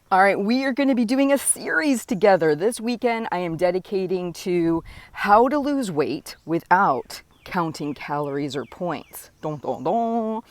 All right, we are going to be doing a series together. This weekend, I am dedicating to how to lose weight without counting calories or points. Dun, dun, dun.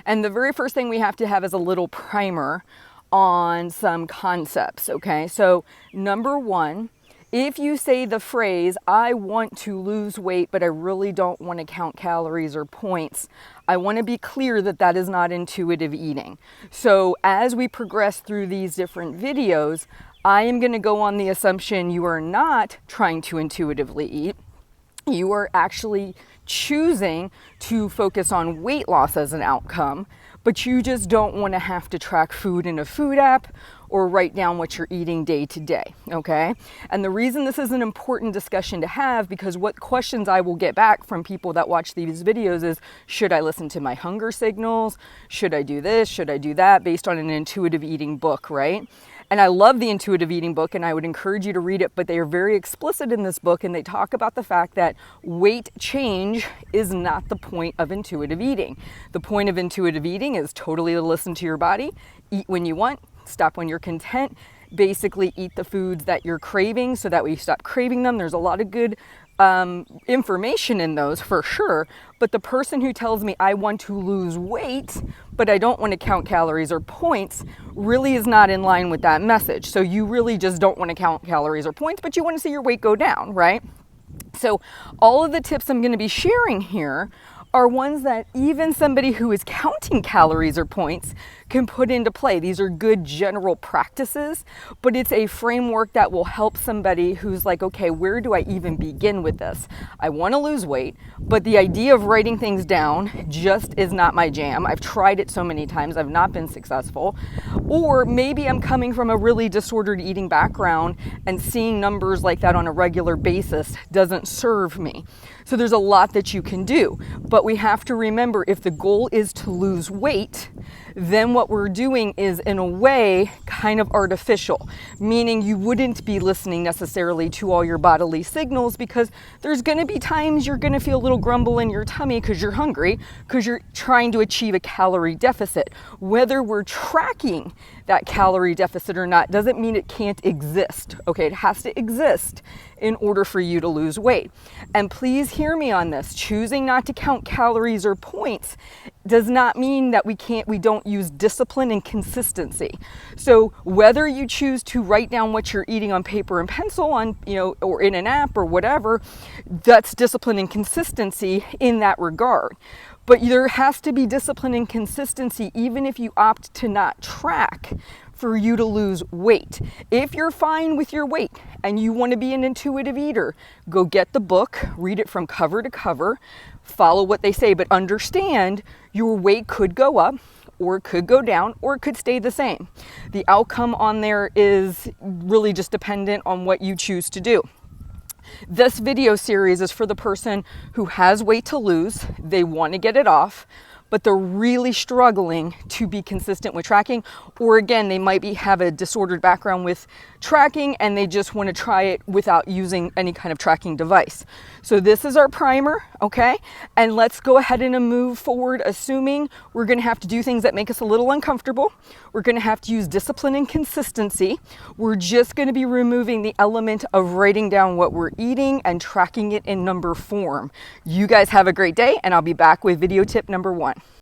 And the very first thing we have to have is a little primer on some concepts, okay? So, number one, if you say the phrase, I want to lose weight, but I really don't want to count calories or points, I want to be clear that that is not intuitive eating. So as we progress through these different videos, I am going to go on the assumption you are not trying to intuitively eat. You are actually choosing to focus on weight loss as an outcome, but you just don't want to have to track food in a food app or write down what you're eating day to day, okay? And the reason this is an important discussion to have, because what questions I will get back from people that watch these videos is, should I listen to my hunger signals? Should I do this? Should I do that? Based on an intuitive eating book, right? And I love the intuitive eating book and I would encourage you to read it, but they are very explicit in this book and they talk about the fact that weight change is not the point of intuitive eating. The point of intuitive eating is totally to listen to your body, eat when you want, stop when you're content, basically eat the foods that you're craving so that way you stop craving them. There's a lot of good information in those for sure, but the person who tells me I want to lose weight, but I don't want to count calories or points really is not in line with that message. So you really just don't want to count calories or points, but you want to see your weight go down, right? So all of the tips I'm going to be sharing here are ones that even somebody who is counting calories or points can put into play. These are good general practices, but it's a framework that will help somebody who's like, okay, where do I even begin with this? I want to lose weight, but the idea of writing things down just is not my jam. I've tried it so many times, I've not been successful. Or maybe I'm coming from a really disordered eating background and seeing numbers like that on a regular basis doesn't serve me. So there's a lot that you can do, but we have to remember if the goal is to lose weight, then what we're doing is in a way kind of artificial, meaning you wouldn't be listening necessarily to all your bodily signals because there's going to be times you're going to feel a little grumble in your tummy because you're hungry, because you're trying to achieve a calorie deficit. Whether we're tracking that calorie deficit or not doesn't mean it can't exist. Okay, it has to exist in order for you to lose weight. And please hear me on this. Choosing not to count calories or points does not mean that we don't use discipline and consistency. So whether you choose to write down what you're eating on paper and pencil on, or in an app or whatever, that's discipline and consistency in that regard. But there has to be discipline and consistency even if you opt to not track for you to lose weight. If you're fine with your weight and you want to be an intuitive eater, go get the book, read it from cover to cover, follow what they say, but understand your weight could go up or it could go down or it could stay the same. The outcome on there is really just dependent on what you choose to do. This video series is for the person who has weight to lose, they want to get it off, but they're really struggling to be consistent with tracking, or again, they might have a disordered background with tracking and they just want to try it without using any kind of tracking device. So this is our primer, okay? And let's go ahead and move forward, assuming we're going to have to do things that make us a little uncomfortable. We're going to have to use discipline and consistency. We're just going to be removing the element of writing down what we're eating and tracking it in number form. You guys have a great day, and I'll be back with video tip number 1.